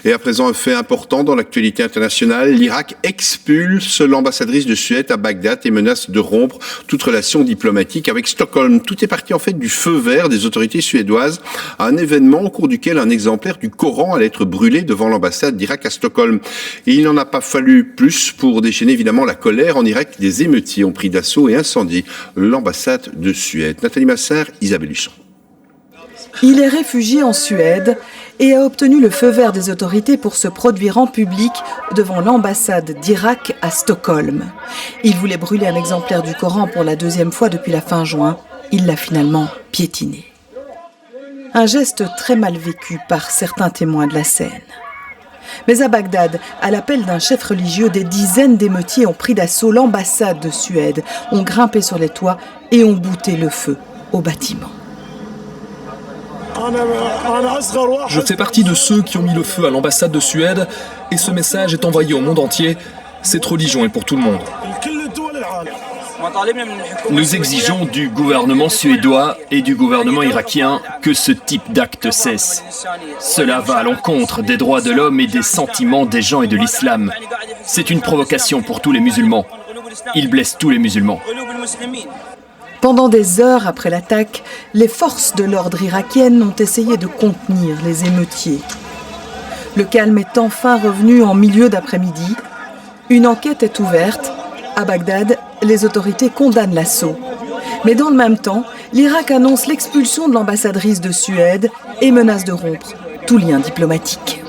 Et à présent, un fait important dans l'actualité internationale, l'Irak expulse l'ambassadrice de Suède à Bagdad et menace de rompre toute relation diplomatique avec Stockholm. Tout est parti en fait du feu vert des autorités suédoises à un événement au cours duquel un exemplaire du Coran allait être brûlé devant l'ambassade d'Irak à Stockholm. Et il n'en a pas fallu plus pour déchaîner évidemment la colère. En Irak, des émeutiers ont pris d'assaut et incendie l'ambassade de Suède. Nathalie Massard, Isabelle Husson. Il est réfugié en Suède et a obtenu le feu vert des autorités pour se produire en public devant l'ambassade d'Irak à Stockholm. Il voulait brûler un exemplaire du Coran pour la deuxième fois depuis la fin juin. Il l'a finalement piétiné. Un geste très mal vécu par certains témoins de la scène. Mais à Bagdad, à l'appel d'un chef religieux, des dizaines d'émeutiers ont pris d'assaut l'ambassade de Suède, ont grimpé sur les toits et ont bouté le feu au bâtiment. Je fais partie de ceux qui ont mis le feu à l'ambassade de Suède et ce message est envoyé au monde entier. Cette religion est pour tout le monde. Nous exigeons du gouvernement suédois et du gouvernement irakien que ce type d'acte cesse. Cela va à l'encontre des droits de l'homme et des sentiments des gens et de l'islam. C'est une provocation pour tous les musulmans. Il blesse tous les musulmans. Pendant des heures après l'attaque, les forces de l'ordre irakiennes ont essayé de contenir les émeutiers. Le calme est enfin revenu en milieu d'après-midi. Une enquête est ouverte. À Bagdad, les autorités condamnent l'assaut. Mais dans le même temps, l'Irak annonce l'expulsion de l'ambassadrice de Suède et menace de rompre tout lien diplomatique.